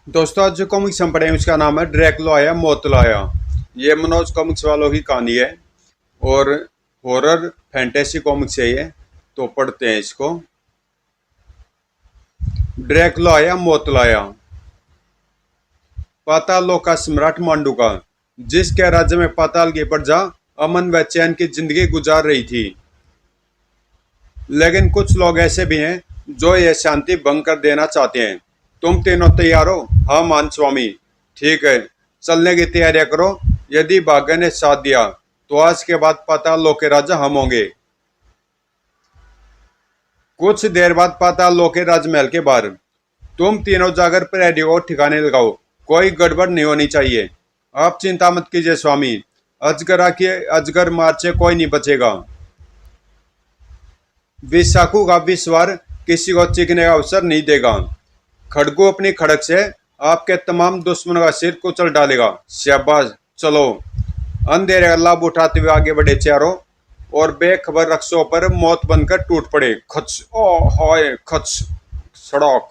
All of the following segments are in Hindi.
दोस्तों आज जो कॉमिक्स हम पढ़े हैं उसका नाम है ड्रैकुला आया मौत लाया। ये मनोज कॉमिक्स वालों की कहानी है और हॉरर फैंटेसी कॉमिक्स है ये। तो पढ़ते हैं इसको। ड्रैकुला आया मौत लाया। पाताल लोक का सम्राट मांडुका, जिसके राज्य में पाताल की प्रजा अमन व चैन की जिंदगी गुजार रही थी, लेकिन कुछ लोग ऐसे भी हैं जो ये शांति भंग कर देना चाहते हैं। तुम तीनों तैयार हो? हाँ मान स्वामी। ठीक है, चलने की तैयारियां करो। यदि भाग्य ने साथ दिया तो आज के बाद पाताल लोक के राजा हम होंगे। कुछ देर बाद पाताल लोक के राजमहल के बाहर तुम तीनों जाकर प्रहरी को ठिकाने लगाओ। कोई गड़बड़ नहीं होनी चाहिए। आप चिंता मत कीजिए स्वामी। अजगरा के अजगर मार से कोई नहीं बचेगा। विशाखू का विश्वार किसी को चीखने का अवसर नहीं देगा। खड़गू अपनी खड़क से आपके तमाम दुश्मनों का सिर कुचल डालेगा। शाबाश, चलो। अंधेरे का लाभ उठाते हुए आगे बढ़े चारों और बेखबर रक्षों पर मौत बनकर टूट पड़े। खच ओ हाय खच। सड़क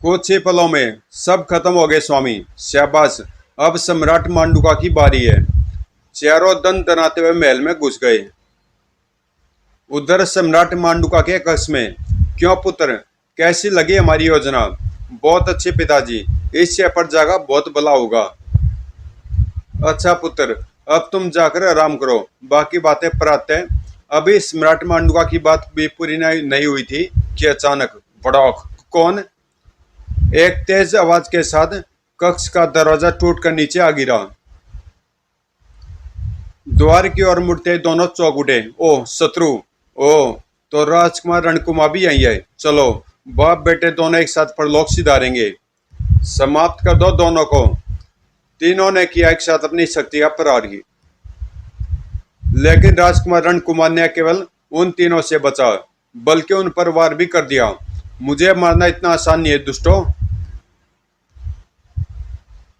कुछ ही पलों में सब खत्म हो गए स्वामी। शाबाश, अब सम्राट मांडुका की बारी है। चारों दन दनाते हुए महल में घुस गए। उधर सम्राट मांडुका के कक्ष में, क्यों पुत्र, कैसी लगी हमारी योजना? बहुत अच्छी पिताजी, इससे प्रजा का बहुत भला होगा। अच्छा पुत्र, अब तुम जाकर आराम करो, बाकी बातें पराते हैं। अभी सम्राट मांडुका की बात भी पूरी नहीं हुई थी कि अचानक भड़ाक। कौन? एक तेज आवाज के साथ कक्ष का दरवाजा टूटकर नीचे आ गिरा। द्वार की ओर मुड़ते दोनों चौंक उठे। ओह शत्रु! ओह, तो राजकुमार रणकुमार भी यही है। चलो, बाप बेटे दोनों एक साथ परलोक सिधारेंगे। समाप्त कर दो दोनों को। तीनों ने किया एक साथ अपनी शक्ति का प्रहार की, लेकिन राजकुमार रणकुमार ने केवल उन तीनों से बचा, बल्कि उन पर वार भी कर दिया। मुझे मारना इतना आसान नहीं है दुष्टों।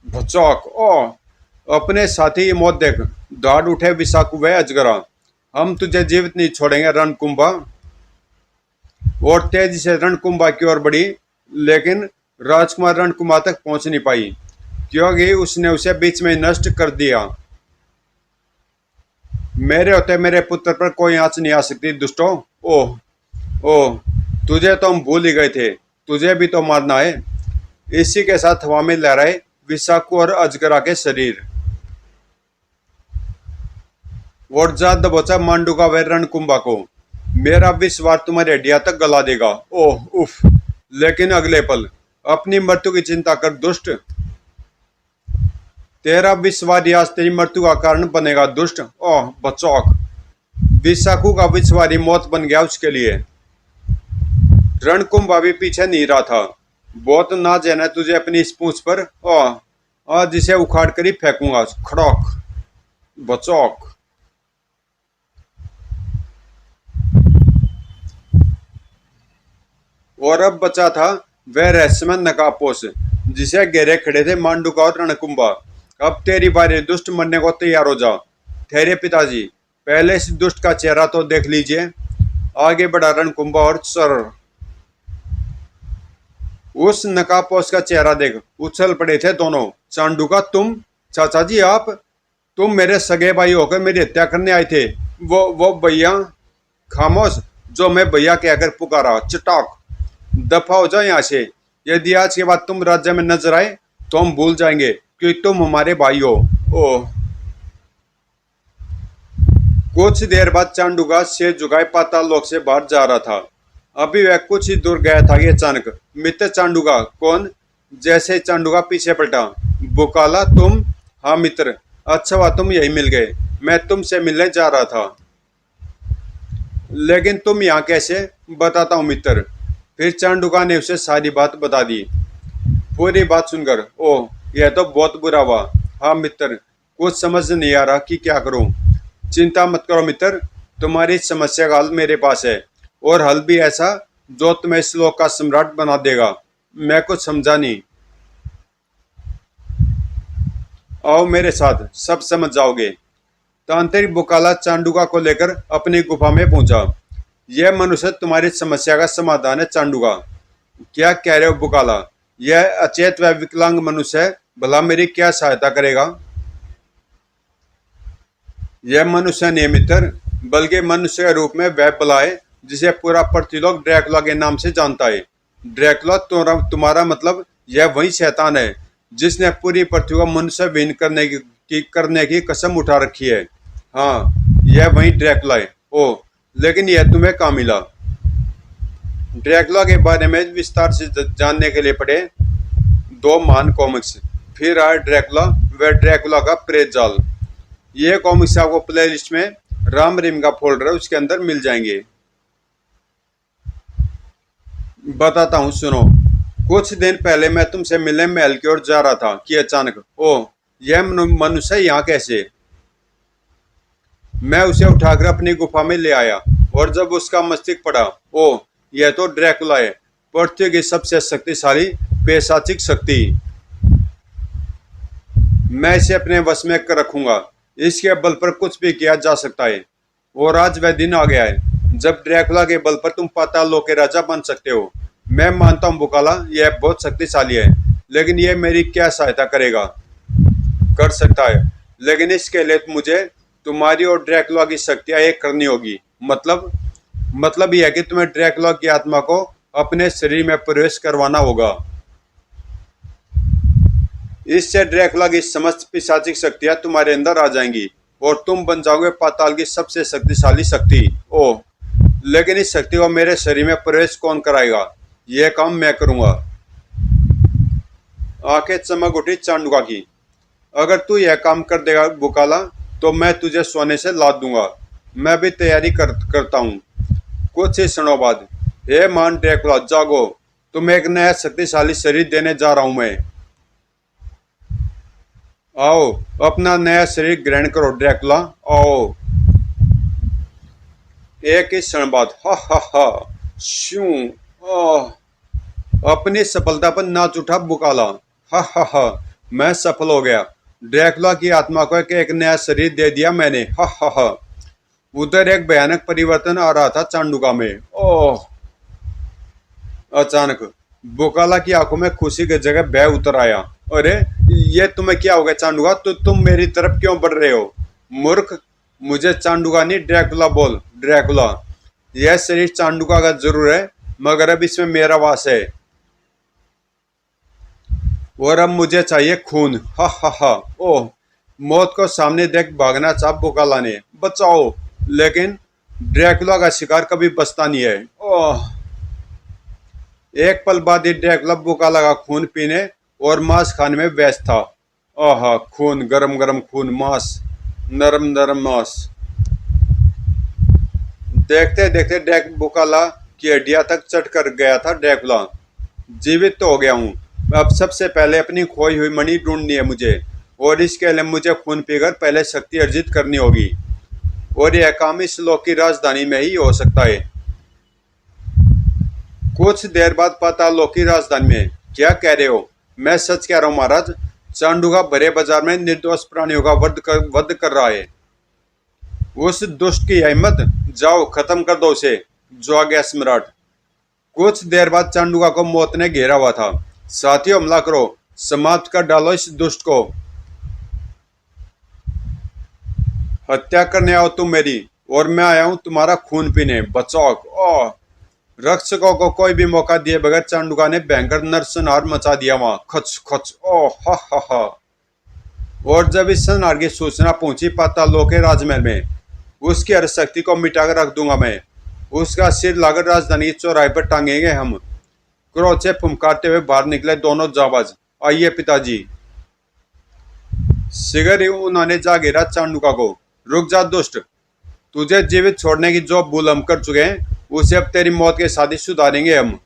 भचौक! ओ, अपने साथी की मौत देख। दौड़ उठे विशाखु व अजगरा। हम तुझे जीवित नहीं छोड़ेंगे रणकुंभा। और तेजी से रणकुंभा की ओर बढ़ी, लेकिन राजकुमार रणकुमार तक पहुंच नहीं पाई, क्योंकि उसने उसे बीच में नष्ट कर दिया। मेरे होते मेरे पुत्र पर कोई आंच नहीं आ सकती दुष्टों। ओह ओह, तुझे तो हम भूल ही गए थे। तुझे भी तो मारना है। इसी के साथ हवा में लहराए विशाखु और अजगरा के शरीर। और जा दबोचा मांडुका व रणकुंभा को। मेरा विश्वास तुम्हारी हड्डियां तक गला देगा। ओह उफ! लेकिन अगले पल अपनी मृत्यु की चिंता कर दुष्ट। तेरा विश्वास आज तेरी मृत्यु का कारण बनेगा दुष्ट। ओह बचौक! विशाखु का विश्वास मौत बन गया उसके लिए। रणकुंभा भी पीछे नहीं रहा था। बहुत नाज है ना तुझे अपनी इस पूंछ पर। ओह, आज इसे उखाड़ कर ही फेंकूंगा। खड़क! बचौक! और अब बचा था वह रहस्यमय नकाबपोश, जिसे घेरे खड़े थे मांडुका और रणकुंभा। अब तेरी बारी दुष्ट, मरने को तैयार हो जा। ठहरे पिताजी, पहले इस दुष्ट का चेहरा तो देख लीजिए। आगे बढ़ा रणकुंभा और सर। उस नकाबपोश का चेहरा देख उछल पड़े थे दोनों। चांडुका तुम? चाचा जी आप? तुम मेरे सगे भाई होकर मेरी हत्या करने आए थे? वो भैया। खामोश! जो मैं भैया कहकर पुकारा। चटाक! दफा हो जाओ यहाँ से। यदि आज के बाद तुम राज्य में नजर आए तो हम भूल जाएंगे कि तुम हमारे भाई हो। ओह! कुछ देर बाद चांडुका सिर झुकाए पाताल लोक से बाहर जा रहा था। अभी वह कुछ ही दूर गया था कि अचानक, मित्र चांडुका। कौन? जैसे ही चांडुका पीछे पलटा। बुकाला तुम? हाँ मित्र, अच्छा हुआ तुम यही मिल गए। मैं तुमसे मिलने जा रहा था। लेकिन तुम यहाँ कैसे? बताता हूँ मित्र। फिर चांडुका ने उसे सारी बात बता दी। पूरी बात सुनकर, ओह यह तो बहुत बुरा हुआ। हाँ मित्र, कुछ समझ नहीं आ रहा कि क्या करूं। चिंता मत करो मित्र, तुम्हारी समस्या का हल मेरे पास है, और हल भी ऐसा जो तुम्हें इस लोक का सम्राट बना देगा। मैं कुछ समझा नहीं। आओ मेरे साथ, सब समझ जाओगे। तांत्रिक बुकाला चांडुका को लेकर अपनी गुफा में पहुंचा। यह मनुष्य तुम्हारी समस्या का समाधान है चांडुका। क्या कह रहे हो बुकाला? यह अचेत व विकलांग मनुष्य है, भला मेरी क्या सहायता करेगा? यह मनुष्य नहीं मित्र, बल्कि मनुष्य के रूप में वह बला है जिसे पूरा पृथ्वीलोक ड्रैकुला के नाम से जानता है। ड्रैकुला तुम्हारा मतलब यह वही शैतान है जिसने पूरी पृथ्वी को मनुष्य विहीन करने की कसम उठा रखी है। हाँ, यह वही ड्रैकुला है। ओ, लेकिन यह तुम्हें कहाँ मिला? ड्रैकुला के बारे में विस्तार से जानने के लिए पढ़े दो महान कॉमिक्स, फिर आया ड्रैकुला व ड्रैकुला का प्रेत जाल। ये कॉमिक्स आपको प्ले लिस्ट में राम रहीम का फोल्डर है, उसके अंदर मिल जाएंगे। बताता हूँ, सुनो। कुछ दिन पहले मैं तुमसे मिलने महल की ओर जा रहा था कि अचानक, ओ, यह मनुष्य यहाँ कैसे? मैं उसे उठाकर अपनी गुफा में ले आया और जब उसका मस्तिष्क पड़ा, ओ, यह तो ड्रैकुला है, पृथ्वी की सबसे शक्तिशाली पैशाचिक शक्ति। मैं इसे अपने वश में कर रखूंगा। इसके बल पर कुछ भी किया जा सकता है। और आज वह दिन आ गया है जब ड्रैकुला के बल पर तुम पाताल लोक के राजा बन सकते हो। मैं मानता हूँ बुकाला, यह बहुत शक्तिशाली है, लेकिन यह मेरी क्या सहायता करेगा? कर सकता है, लेकिन इसके लिए मुझे तुम्हारी और ड्रैकुला की शक्तियां एक करनी होगी। मतलब यह है कि तुम्हें ड्रैकुला की आत्मा को अपने शरीर में प्रवेश करवाना होगा। इससे ड्रैकुला की समस्त पिशाचिक शक्तियां तुम्हारे अंदर आ जाएंगी और तुम बन जाओगे पाताल की सबसे शक्तिशाली शक्ति। ओह, लेकिन इस शक्ति को मेरे शरीर में प्रवेश कौन कराएगा? यह काम मैं करूंगा। आंखें चमक उठी चांडुका की। अगर तू यह काम कर देगा बुकाला, तो मैं तुझे सोने से लाद दूंगा। मैं भी तैयारी करता हूँ। कुछ ही क्षणों बाद, हे मान ड्रैकुला, जागो, तुम्हें एक नया शक्तिशाली शरीर देने जा रहा हूं मैं। आओ, अपना नया शरीर ग्रहण करो ड्रैकुला, आओ। एक ही क्षण बाद, हा हा हा, शू, आह, अपनी सफलता पर नाच उठा बुकाला। हा हा हा, मैं सफल हो गया। ड्रैकुला की आत्मा को एक नया शरीर दे दिया मैंने। हा हा हा। उधर एक भयानक परिवर्तन आ रहा था चांडुका में। ओह, अचानक बुकाला की आंखों में खुशी की जगह भय उतर आया। अरे, ये तुम्हें क्या हो गया चांडुका? तो तुम मेरी तरफ क्यों बढ़ रहे हो? मूर्ख, मुझे चांडुका नहीं ड्रैकुला बोल। ड्रैकुला, यह शरीर चांडुका का जरूर है, मगर अब इसमें मेरा वास है और अब मुझे चाहिए खून। हा हा हा। ओह, मौत को सामने देख भागना चाह बुकाला ने। बचाओ, लेकिन ड्रैकुला का शिकार कभी बचता नहीं है। ओह, एक पल बाद ही ड्रैकुला बुकाला का खून पीने और मांस खाने में व्यस्त था। आहा, खून, गरम गरम खून, मांस, नरम नरम मांस। देखते देखते बुकाला की हड्डियां तक चट कर गया था ड्रैकुला। जीवित तो हो गया हूँ। अब सबसे पहले अपनी खोई हुई मणि ढूंढनी है मुझे, और इसके लिए मुझे खून पीकर पहले शक्ति अर्जित करनी होगी, और यह काम इस लोक की राजधानी में ही हो सकता है। कुछ देर बाद पाताल लोक की राजधानी में। क्या कह रहे हो? मैं सच कह रहा हूँ महाराज। चांडुका भरे बाजार में निर्दोष प्राणियों का वध कर रहा है। उस दुष्ट की हिम्मत, जाओ खत्म कर दो उसे। जो आ गया सम्राट। कुछ देर बाद चांडुका को मौत ने घेरा हुआ था। साथियों, हमला करो, समाप्त कर डालो इस दुष्ट को। हत्या करने आओ तुम मेरी, और मैं आया हूं तुम्हारा खून पीने। बचाओ। ओह, रक्षकों को कोई भी मौका दिए बगैर चांडुका ने भयंकर नरसंहार मचा दिया वहां। खच खच। ओह, हा हा हा। और जब इस संहार की सूचना पहुंची पाताल लोक के राजमहल में, उसकी हर शक्ति को मिटाकर रख दूंगा मैं। उसका सिर लाकर राजधानी के चौराहे पर टांगेंगे हम। क्रोध से फुमकारते हुए बाहर निकले दोनों जाबाज। आइए पिताजी। शीघ्र ही उन्होंने जा घेरा चांडुका को। रुक जा दुष्ट, तुझे जीवित छोड़ने की जो भूल हम कर चुके हैं, उसे अब तेरी मौत के साथ ही सुधारेंगे हम।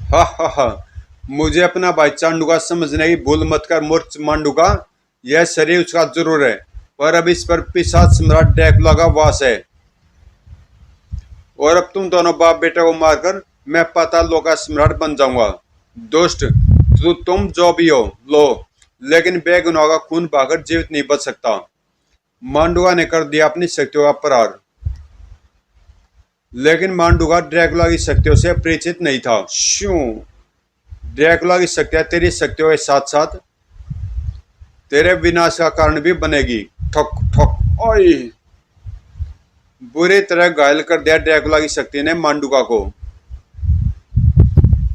हा हा हा। मुझे अपना भाई चांडुका समझने की भूल मत कर मूर्ख मांडुका। यह शरीर उसका जरूर है, पर अब इस पर पिशाच सम्राट ड्रैकुला का वास है। और अब तुम दोनों बाप बेटे को मारकर मैं पाताल लोक का सम्राट बन जाऊंगा। दुष्ट, तुम जो भी हो लो, लेकिन बेगुनाह का खून बहाकर जीवित नहीं बच सकता। मांडुका ने कर दिया अपनी शक्तियों का प्रहार। लेकिन मांडुका ड्रैकुला की शक्तियों से परिचित नहीं था। श्यों, ड्रैकुला की शक्तियां तेरी शक्तियों के साथ साथ तेरे विनाश का कारण भी बनेगी। ठक ठक ओए! बुरी तरह घायल कर दिया ड्रैकुला की शक्ति ने मांडुका को।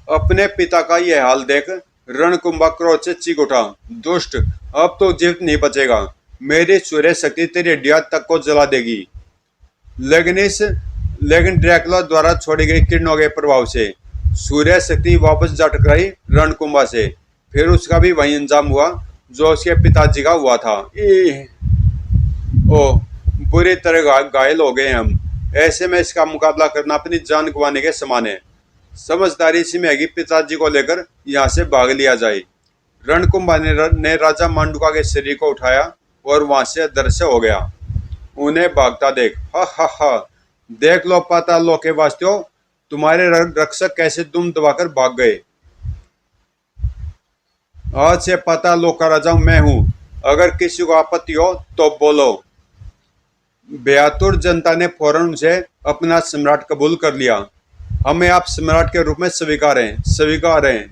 अपने पिता का यह हाल देख रणकुंभा क्रोध से चीख उठा। दुष्ट, अब तो जीवित नहीं बचेगा। मेरी सूर्य शक्ति तेरी हड्डियां तक को जला देगी। लेकिन ड्रैकुला द्वारा छोड़ी गई किरणों के प्रभाव से सूर्य शक्ति वापस जा टकराई रणकुंभा से। फिर उसका भी वही अंजाम हुआ जो उसके पिताजी का हुआ था। ओ, बुरी तरह घायल हो गए हम। ऐसे में इसका मुकाबला करना अपनी जान गंवाने के समान है। समझदारी इसी में है कि पिताजी को लेकर यहाँ से भाग लिया जाए। रणकुंभा ने राजा मांडुका के शरीर को उठाया और वहां से अदृश्य हो गया। उन्हें भागता देख हा हा हा, देख लो पाताल लोक के वासियों, तुम्हारे रक्षक कैसे दुम दबाकर भाग गए। आज से पाताल लोक का राजा मैं हूँ। अगर किसी को आपत्ति हो तो बोलो। बेआतुर जनता ने फौरन उनसे अपना सम्राट कबूल कर लिया। हमें आप सम्राट के रूप में स्वीकार हैं।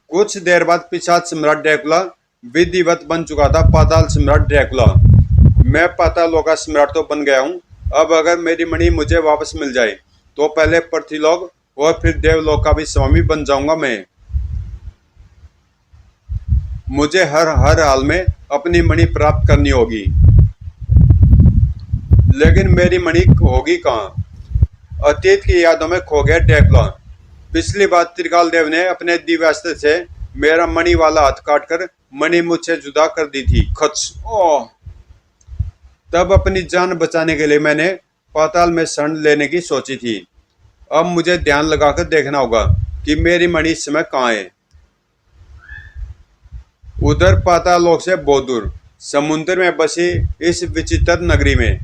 कुछ देर बाद पिशाच सम्राट ड्रैकुला विधिवत बन चुका था पाताल सम्राट ड्रैकुला। मैं पाताल लोक का सम्राट तो बन गया हूँ। अब अगर मेरी मणि मुझे वापस मिल जाए तो पहले पृथ्वीलोक और फिर देवलोक का भी स्वामी बन जाऊंगा मैं। मुझे हर हाल में अपनी मणि प्राप्त करनी होगी। लेकिन मेरी मणि होगी कहाँ? अतीत की यादों में खो गया ड्रैकुला। पिछली बार त्रिकाल देव ने अपने दिव्यास्त्र से मेरा मणि वाला हाथ काटकर मणि मुझसे जुदा कर दी थी। खच! ओह! तब अपनी जान बचाने के लिए मैंने पाताल में शरण लेने की सोची थी। अब मुझे ध्यान लगाकर देखना होगा कि मेरी मणि इस समय कहाँ है। उधर पाताल लोक से बहुत दूर समुद्र में बसी इस विचित्र नगरी में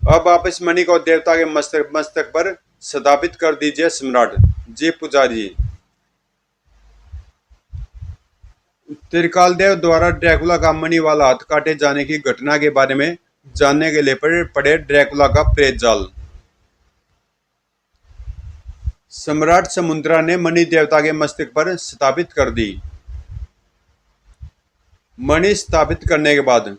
अब आप इस मणि को देवता के मस्तक पर स्थापित कर दीजिए सम्राट जी। पुजारी जी, त्रिकाल देव द्वारा ड्रैकुला का मणि वाला हाथ काटे जाने की घटना के बारे में जानने के लिए पड़े ड्रैकुला का प्रेत जाल। सम्राट समुद्रा ने मणि देवता के मस्तक पर स्थापित कर दी। मणि स्थापित करने के बाद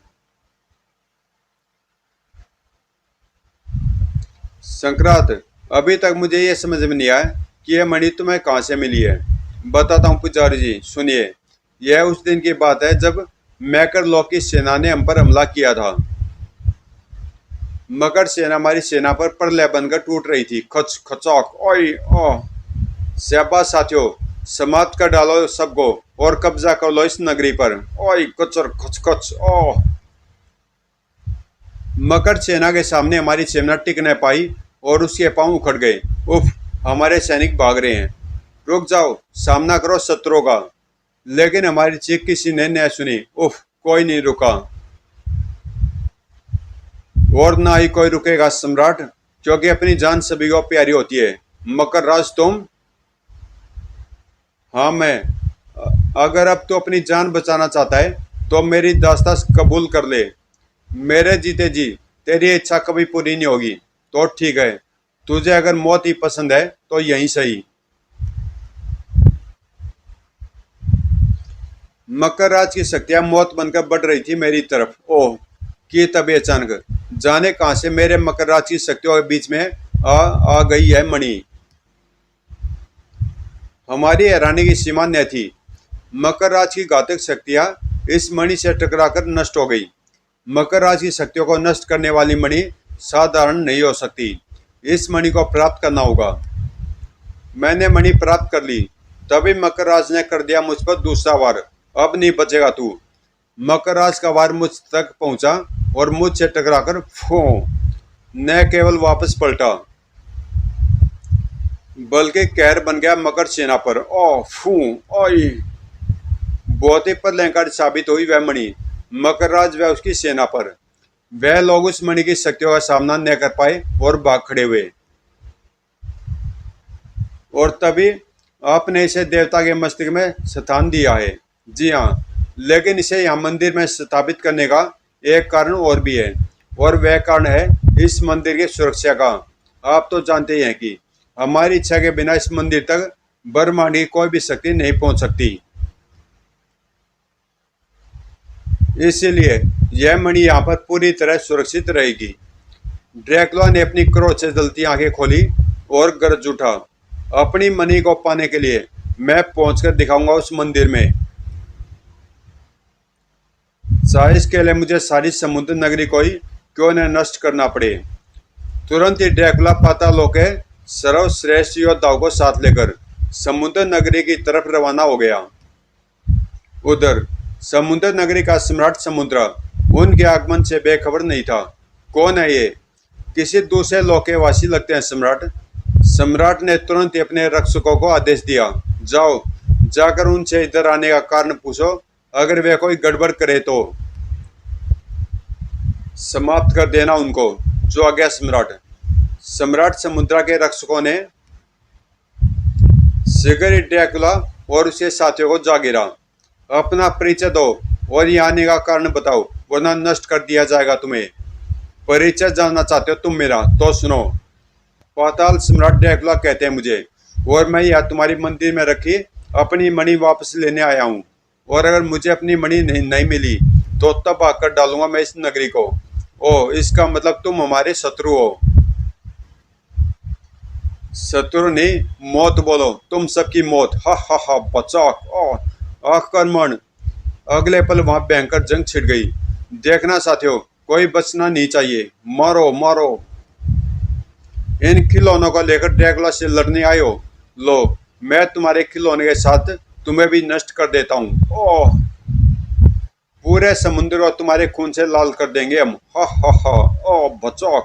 संक्रांत, अभी तक मुझे यह समझ में नहीं आया कि यह मणि तुम्हें कहाँ से मिली है। बताता हूँ पुजारी जी, सुनिए। यह उस दिन की बात है जब मैकर लोक की सेना ने हम पर हमला किया था। मकर सेना हमारी सेना पर प्रलय बनकर टूट रही थी। खच खचौक ओए ओह! शाबाश साथियों, समाप्त कर डालो सबको और कब्जा कर लो इस नगरी पर। ओए कचर खच खच ओह! मकर सेना के सामने हमारी सेना टिक न पाई और उसके पांव उखड़ गए। उफ! हमारे सैनिक भाग रहे हैं। रुक जाओ, सामना करो शत्रुओं का। लेकिन हमारी चीख किसी ने न सुनी। उफ! कोई नहीं रुका और ना ही कोई रुकेगा सम्राट, क्योंकि अपनी जान सभी को प्यारी होती है। मकर राज तुम? हाँ मैं। अगर अब तो अपनी जान बचाना चाहता है तो मेरी दास्तां कबूल कर ले। मेरे जीते जी तेरी इच्छा कभी पूरी नहीं होगी। तो ठीक है, तुझे अगर मौत ही पसंद है तो यहीं सही। मकर राज की शक्तियां मौत बनकर बढ़ रही थी मेरी तरफ। ओह! कि तभी अचानक जाने कहां से मेरे मकर राज की शक्तियों के बीच में आ गई है मणि। हमारी हैरानी की सीमा न थी। मकर राज की घातक शक्तियां इस मणि से टकराकर नष्ट हो गई। मकर राज की शक्तियों को नष्ट करने वाली मणि साधारण नहीं हो सकती। इस मणि को प्राप्त करना होगा। मैंने मणि प्राप्त कर ली। तभी मकर राज ने कर दिया मुझ पर दूसरा वार। अब नहीं बचेगा तू। मकर राज का वार मुझ तक पहुंचा और मुझसे टकराकर न केवल वापस पलटा बल्कि कहर बन गया मकर सेना पर। ओ फू ओई! बहुत ही प्रलयंकारी साबित हुई वह मणि मकर राज व उसकी सेना पर। वह लोग उस मणि की शक्तियों का सामना न कर पाए और भाग खड़े हुए। और तभी आपने इसे देवता के मस्तक में स्थान दिया है। जी हाँ, लेकिन इसे यहाँ मंदिर में स्थापित करने का एक कारण और भी है, और वह कारण है इस मंदिर की सुरक्षा का। आप तो जानते ही हैं कि हमारी इच्छा के बिना इस मंदिर तक ब्रह्मांड की कोई भी शक्ति नहीं पहुंच सकती। इसीलिए यह मणि यहाँ पर पूरी तरह सुरक्षित रहेगी। ड्रैकुला ने अपनी क्रोध से जलती आंखें खोली और गरज उठा, अपनी मणि को पाने के लिए मैं पहुंचकर दिखाऊंगा उस मंदिर में। चाहे इसके लिए मुझे सारी समुद्र नगरी को ही क्यों न नष्ट करना पड़े। तुरंत ही ड्रैकुला पातालोक के सर्वश्रेष्ठ योद्धाओं को साथ लेकर समुद्र नगरी की तरफ रवाना हो गया। उधर समुद्र नगरी का सम्राट समुद्र उनके आगमन से बेखबर नहीं था। कौन है ये? किसी दूसरे लोक के वासी लगते हैं सम्राट। सम्राट ने तुरंत ही अपने रक्षकों को आदेश दिया, जाओ जाकर उनसे इधर आने का कारण पूछो, अगर वे कोई गड़बड़ करे तो समाप्त कर देना उनको। जो आ गया सम्राट। सम्राट समुद्रा के रक्षकों ने शीघ्र ही ड्रैकुला और उसके साथियों को जा गिरा। अपना परिचय दो और यहाँ आने का कारण बताओ, वरना नष्ट कर दिया जाएगा तुम्हें। परिचय जानना चाहते हो तुम मेरा? तो सुनो। पाताल सम्राट ड्रैकुला कहते हैं मुझे, और मैं यहाँ तुम्हारी मंदिर में रखी अपनी मणि वापस लेने आया हूँ। और अगर मुझे अपनी मणि नहीं मिली तो तब आकर डालूंगा मैं इस नगरी को। ओ, इसका मतलब तुम हमारे शत्रु हो। शत्रु नहीं, मौत बोलो, तुम सबकी मौत। हा हा हा, बचाओ आक्रमण। अगले पल वहां भयंकर जंग छिड़ गई। देखना साथियों, कोई बचना नहीं चाहिए, मारो मारो। इन खिलौनों को लेकर ड्रैकुला से लड़ने आए हो? लो, मैं तुम्हारे खिलौने के साथ तुम्हें भी नष्ट कर देता हूँ। ओह, पूरे समुद्र को तुम्हारे खून से लाल कर देंगे हम। हा हा हा, ओह बचाओ।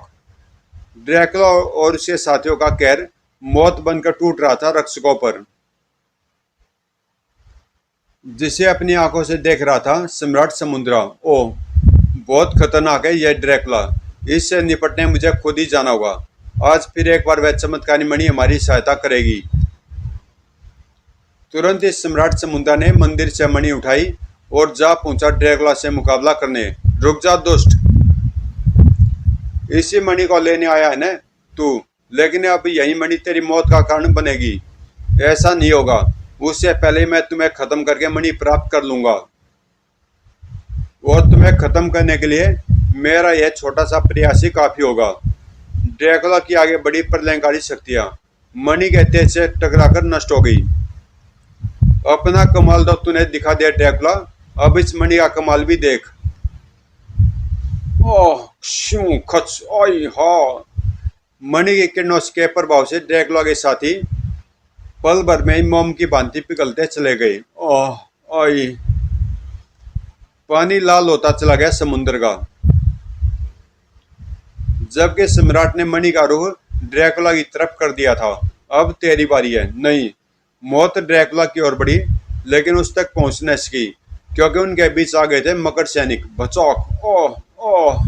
ड्रैकुला और उसके साथियों का कहर मौत बनकर टूट रहा था रक्षकों पर, जिसे अपनी आंखों से देख रहा था सम्राट समुद्रा। ओह, बहुत खतरनाक है यह ड्रैकुला, इससे निपटने मुझे खुद ही जाना होगा। आज फिर एक बार वह चमत्कारी मणि हमारी सहायता करेगी। तुरंत ही सम्राट समुद्रा ने मंदिर से मणि उठाई और जा पहुंचा ड्रैकुला से मुकाबला करने। रुक जा दुष्ट, इसी मणि को लेने आया है ना तू, लेकिन अब यही मणि तेरी मौत का कारण बनेगी। ऐसा नहीं होगा, उससे पहले मैं तुम्हें खत्म करके मणि प्राप्त कर लूंगा। और तुम्हें खत्म करने के लिए मेरा यह छोटा सा प्रयास ही काफी होगा। ड्रैकुला की आगे बड़ी प्रलयंकारी शक्तियां मणि के तेज से टकराकर नष्ट हो गई। अपना कमाल तो तूने दिखा दिया ड्रैकुला, अब इस मणि का कमाल भी देख। ओह क्षू खच, ओय हा। मणि के किरणों के प्रभाव से ड्रैकुला के साथी पल भर में ही मोम की भांति पिघलते चले गए। ओह ओय, पानी लाल होता चला गया समुद्र का। जबकि सम्राट ने मणि का रुख ड्रैकुला की तरफ कर दिया था। अब तेरी बारी है। नहीं, मौत ड्रैकुला की ओर बढ़ी, लेकिन उस तक पहुंच न सकी, क्योंकि उनके बीच आ गए थे मकर सैनिक। बचाओ। ओह ओह।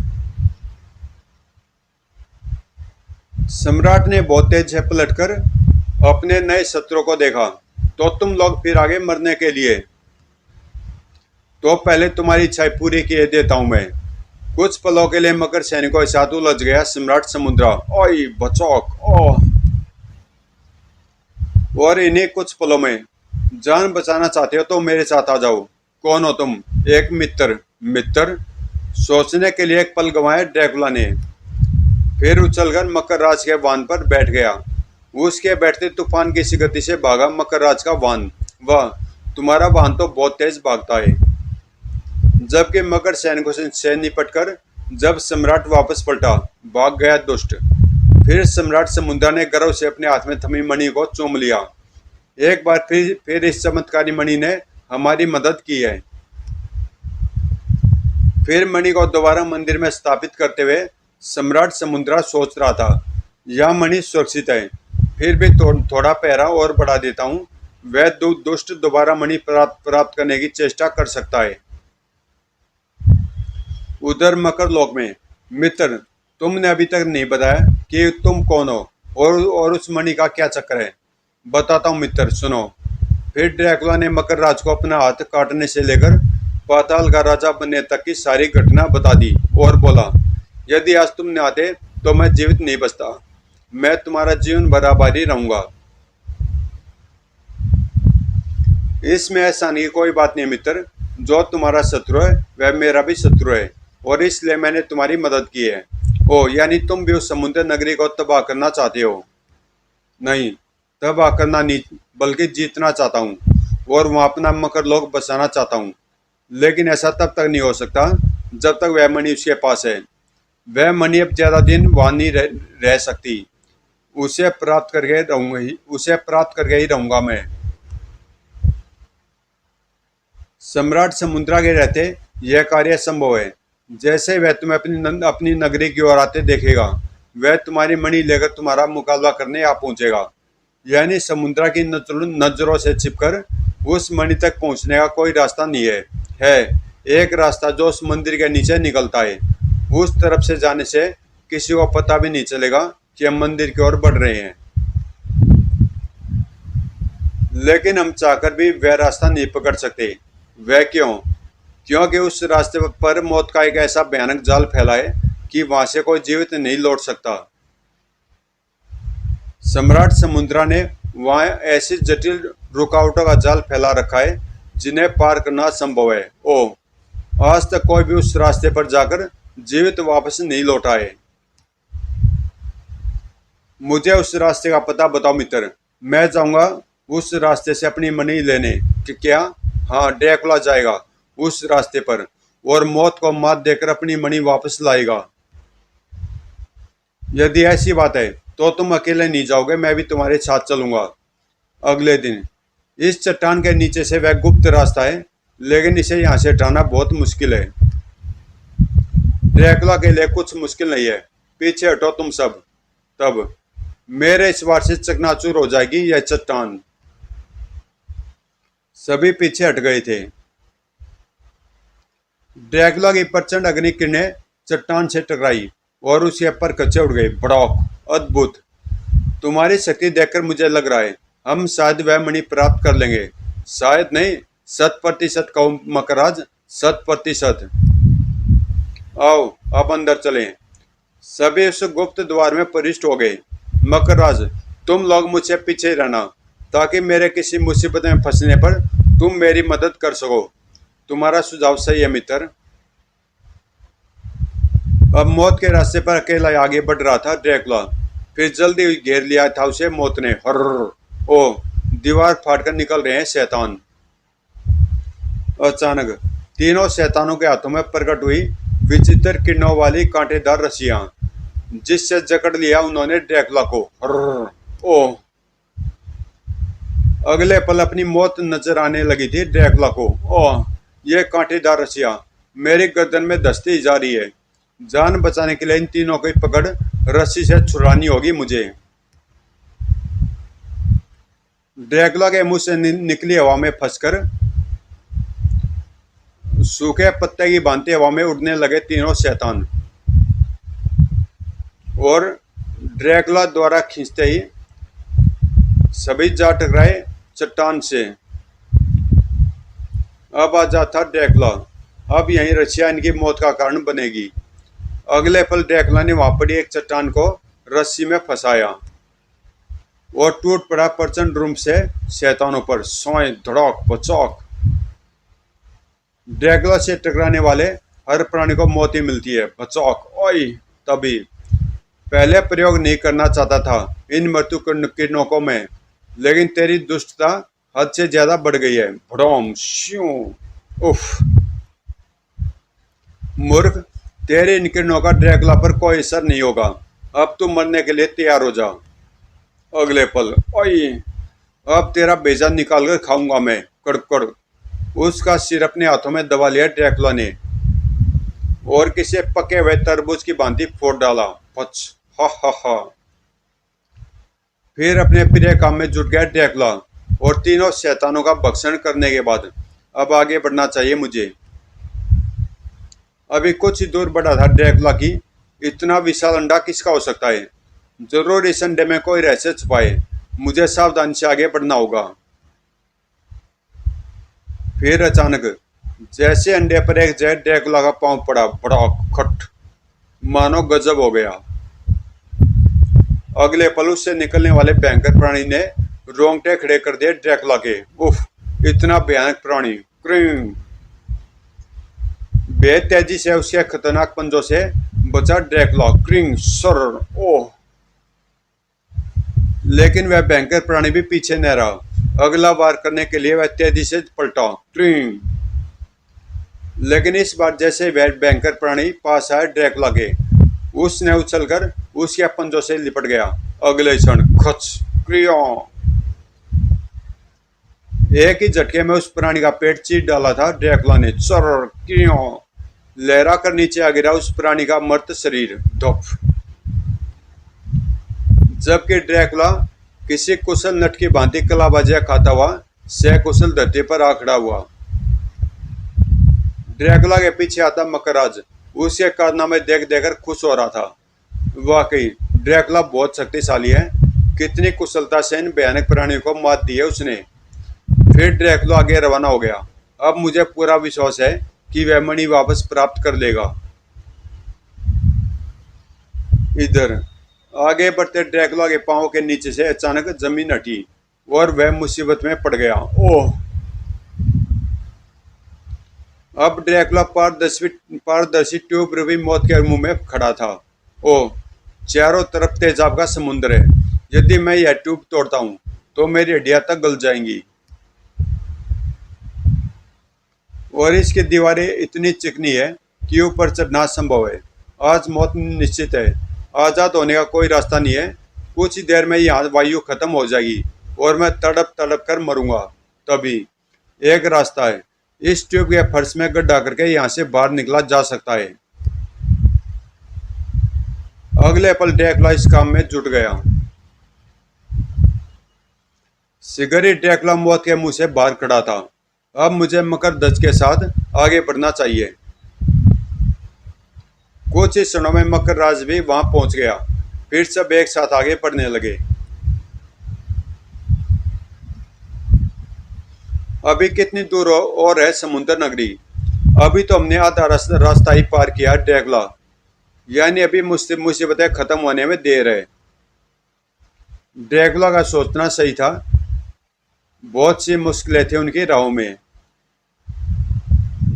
सम्राट ने बहुत तेज से पलटकर अपने नए शत्रु को देखा। तो तुम लोग फिर आगे मरने के लिए? तो पहले तुम्हारी इच्छाएं पूरी किए देता हूं मैं। कुछ पलों के लिए मकर सैनिकों के साथ उलझ गया सम्राट समुद्रा। ओए बचाओ। ओह, और इन्हीं कुछ पलों में जान बचाना चाहते हो तो मेरे साथ आ जाओ। कौन हो तुम? एक मित्र। मित्र? सोचने के लिए एक पल गंवाया ड्रैकुला ने, फिर उछलकर मकर राज के वाहन पर बैठ गया। उसके बैठते तूफान की सी गति से भागा मकर राज का वाहन। वाह, तुम्हारा वाहन तो बहुत तेज भागता है। जबकि मकर सैनिकों से निपटकर जब सम्राट वापस पलटा, भाग गया दुष्ट। फिर सम्राट समुद्रा ने गर्व से अपने हाथ में थमी मणि को चूम लिया। एक बार फिर इस चमत्कारी मणि ने हमारी मदद की है। फिर मणि को दोबारा मंदिर में स्थापित करते हुए सम्राट समुद्रा सोच रहा था, यह मणि सुरक्षित है, फिर भी थोड़ा पहरा और बढ़ा देता हूँ। वह दुष्ट दोबारा मणि प्राप्त करने की चेष्टा कर सकता है। उधर मकर लोक में, मित्र, तुमने अभी तक नहीं बताया कि तुम कौन हो और उस मणि का क्या चक्कर है। बताता हूँ मित्र, सुनो। फिर ड्रैकुला ने मकर राज को अपना हाथ काटने से लेकर पाताल का राजा बनने तक की सारी घटना बता दी और बोला, यदि आज तुम न आते तो मैं जीवित नहीं बचता। मैं तुम्हारा जीवन भर आभारी रहूंगा। इसमें ऐसा नहीं, कोई बात नहीं मित्र। जो तुम्हारा शत्रु है वह मेरा भी शत्रु है, और इसलिए मैंने तुम्हारी मदद की है। ओ, यानी तुम भी उस समुद्र नगरी को तबाह करना चाहते हो? नहीं, तबाह करना नहीं, बल्कि जीतना चाहता हूँ, और वहां अपना मकर लोक बसाना चाहता हूँ। लेकिन ऐसा तब तक नहीं हो सकता जब तक वह मणि उसके पास है। वह मणि अब ज्यादा दिन वहां नहीं रह सकती। उसे प्राप्त करके ही रहूंगा मैं। सम्राट समुद्रा के रहते यह कार्य संभव है। जैसे वह तुम्हें अपनी नगरी की ओर आते देखेगा, वह तुम्हारी मणि लेकर तुम्हारा मुकाबला करने आ पहुंचेगा। यानी समुद्रा की नजरों से छिपकर उस मणि तक पहुंचने का कोई रास्ता नहीं है एक रास्ता जो उस मंदिर के नीचे निकलता है। उस तरफ से जाने से किसी को पता भी नहीं चलेगा कि हम मंदिर की ओर बढ़ रहे हैं। लेकिन हम चाहकर भी वह रास्ता नहीं पकड़ सकते। वह क्यों? क्योंकि उस रास्ते पर मौत का एक ऐसा भयानक जाल फैला है कि वहां से कोई जीवित नहीं लौट सकता। सम्राट समुद्रा ने वहां ऐसी जटिल रुकावटों का जाल फैला रखा है जिन्हें पार करना असंभव है। ओ, आज तक कोई भी उस रास्ते पर जाकर जीवित वापस नहीं लौटा है। मुझे उस रास्ते का पता बताओ मित्र। मैं जाऊंगा उस रास्ते से अपनी मणि लेने। कि क्या? हाँ, ड्रैकुला जाएगा उस रास्ते पर और मौत को मात देकर अपनी मणि वापस लाएगा। यदि ऐसी बात है तो तुम अकेले नहीं जाओगे, मैं भी तुम्हारे साथ चलूंगा। अगले दिन इस चट्टान के नीचे से वह गुप्त रास्ता है, लेकिन इसे यहाँ से हटाना बहुत मुश्किल है। ड्रैकुला के लिए कुछ मुश्किल नहीं है। पीछे हटो तुम सब। तब मेरे इस बार से चकनाचूर हो जाएगी यह चट्टान। सभी पीछे हट गए थे। ड्रैकुला की प्रचंड अग्नि किरणें चट्टान से टकराई और उसके पर कच्चे उड़ गए। बड़ौक! अद्भुत! तुम्हारी शक्ति देखकर मुझे लग रहा है हम शायद वह मणि प्राप्त कर लेंगे। शायद नहीं, 100% कहूँ मकराज, 100%। आओ अब अंदर चलें। सभी उस गुप्त द्वार में प्रविष्ट हो गए। मकराज, तुम लोग मुझसे पीछे रहना ताकि मेरे किसी मुसीबत में फंसने पर तुम मेरी मदद कर सको। तुम्हारा सुझाव सही है मित्र। अब मौत के रास्ते पर अकेला आगे बढ़ रहा था ड्रैकुला। फिर जल्दी घेर लिया था उसे मौत ने। हर्र! ओ, दीवार फाड़कर निकल रहे हैं शैतान। अचानक तीनों शैतानों के हाथों में प्रकट हुई विचित्र किरणों वाली कांटेदार रस्सियां, जिससे जकड़ लिया उन्होंने ड्रैकुला को। हर्र! ओ, अगले पल अपनी मौत नजर आने लगी थी ड्रैकुला को। ओह, ये कांटेदार रस्सियां मेरी गर्दन में धंसती जा रही है। जान बचाने के लिए इन तीनों की पकड़ रस्सी से छुड़ानी होगी मुझे। ड्रैकुला के मुंह से निकली हवा में फंसकर सूखे पत्ते की भांति हवा में उड़ने लगे तीनों शैतान, और ड्रैकुला द्वारा खींचते ही सभी जा टकराए चट्टान से। अब आ जाता ड्रैकुला। अब यही रस्सियां इनकी मौत का कारण बनेगी। अगले पल ड्रैकुला ने वहां पड़ी एक चट्टान को रस्सी में फंसाया और टूट पड़ा प्रचंड रूप से शैतानों पर। सोए धड़क पचौक! ड्रैकुला से टकराने वाले हर प्राणी को मौत ही मिलती है। बचौक! ओई! तभी पहले प्रयोग नहीं करना चाहता था इन मृत्यु किरणों को मैं, लेकिन तेरी दुष्टता हद से ज्यादा बढ़ गई है। भड़ोम! श्यों! उफ! मूर्ख, तेरे इन किरणों का ड्रैकुला पर कोई असर नहीं होगा। अब तू मरने के लिए तैयार हो जा। अगले पल, ओई! अब तेरा बेजा निकाल कर खाऊंगा मैं। कड़कड़! उसका सिर अपने हाथों में दबा लिया ड्रैकुला ने और किसी पके हुए तरबूज की भांति फोड़ डाला। पच! हा हा हा! फिर अपने प्रिय काम में जुट गया ड्रैकुला, और तीनों शैतानों का भक्षण करने के बाद अब आगे बढ़ना चाहिए मुझे। अभी कुछ ही दूर बढ़ा था ड्रैकुला की। इतना विशाल अंडा किसका हो सकता है? जरूर इस अंडे में कोई रहस्य छुपा है। मुझे सावधानी से आगे बढ़ना होगा। फिर अचानक जैसे अंडे पर एक जैद ड्रैकुला का पांव पड़ा। बड़ा खट! मानो गजब हो गया। अगले पल उससे निकलने वाले भयंकर प्राणी ने रोंगटे खड़े कर दिए ड्रैकुला के। उफ, इतना भयानक प्राणी! क्रीं! बेहद तेजी से उसके खतरनाक पंजों से बचा ड्रैकुला। क्रीं सर! ओह! लेकिन वह भयंकर प्राणी भी पीछे न रहा। अगला वार करने के लिए वह तेजी से पलटा। क्रीं! लेकिन इस बार जैसे वह भयंकर प्राणी पास आया ड्रैकुला के, उसने उछलकर उसके पंजों से लिपट गया। अगले क्षण खच! क्रियों! एक ही झटके में उस प्राणी का पेट चीर डाला था ड्रैकुला ने। चर! क्रियों! लहरा कर नीचे आ गिरा उस प्राणी का मर्त शरीर। धप! जबकि ड्रैकुला किसी कुशल नट की भांति कलाबाजियां खाता हुआ सकुशल धरती पर आ खड़ा हुआ। ड्रैकुला के पीछे आता मकरराज उसके कारनामे देख देखकर खुश हो रहा था। वाकई ड्रैकुला बहुत शक्तिशाली है। कितनी कुशलता से इन भयानक प्राणियों को मात दी है उसने। फिर ड्रैकुला आगे रवाना हो गया। अब मुझे पूरा विश्वास है कि वह मणि वापस प्राप्त कर लेगा। इधर आगे बढ़ते ड्रैकुला के पांव के नीचे से अचानक जमीन हटी और वह मुसीबत में पड़ गया। ओह! अब ड्रैकुला पारदर्शी ट्यूब रूपी मौत के मुंह में खड़ा था। ओह! चारों तरफ तेजाब का समुद्र है। यदि मैं यह ट्यूब तोड़ता हूं तो मेरी हड्डियां तक गल जाएंगी और इसकी दीवारें इतनी चिकनी है कि ऊपर चढ़ना असंभव है। आज मौत निश्चित है। आजाद होने का कोई रास्ता नहीं है। कुछ ही देर में यहाँ वायु खत्म हो जाएगी और मैं तड़प तड़प कर मरूंगा। तभी एक रास्ता है। इस ट्यूब के फर्श में गड्ढा करके यहाँ से बाहर निकला जा सकता है। अगले पल ड्रैकुला इस काम में जुट गया। सिगरी ड्रैकुला मौत के मुंह से बाहर खड़ा था। अब मुझे मकरध्वज के साथ आगे बढ़ना चाहिए। कुछ ही क्षणों में मकरराज भी वहां पहुंच गया। फिर सब एक साथ आगे बढ़ने लगे। अभी कितनी दूर और है समुद्र नगरी? अभी तो हमने आधा रास्ता ही पार किया ड्रैकुला। यानी अभी मुसीबतें खत्म होने में देर है। ड्रैकुला का सोचना सही था। बहुत सी मुश्किलें थी उनकी राहों में,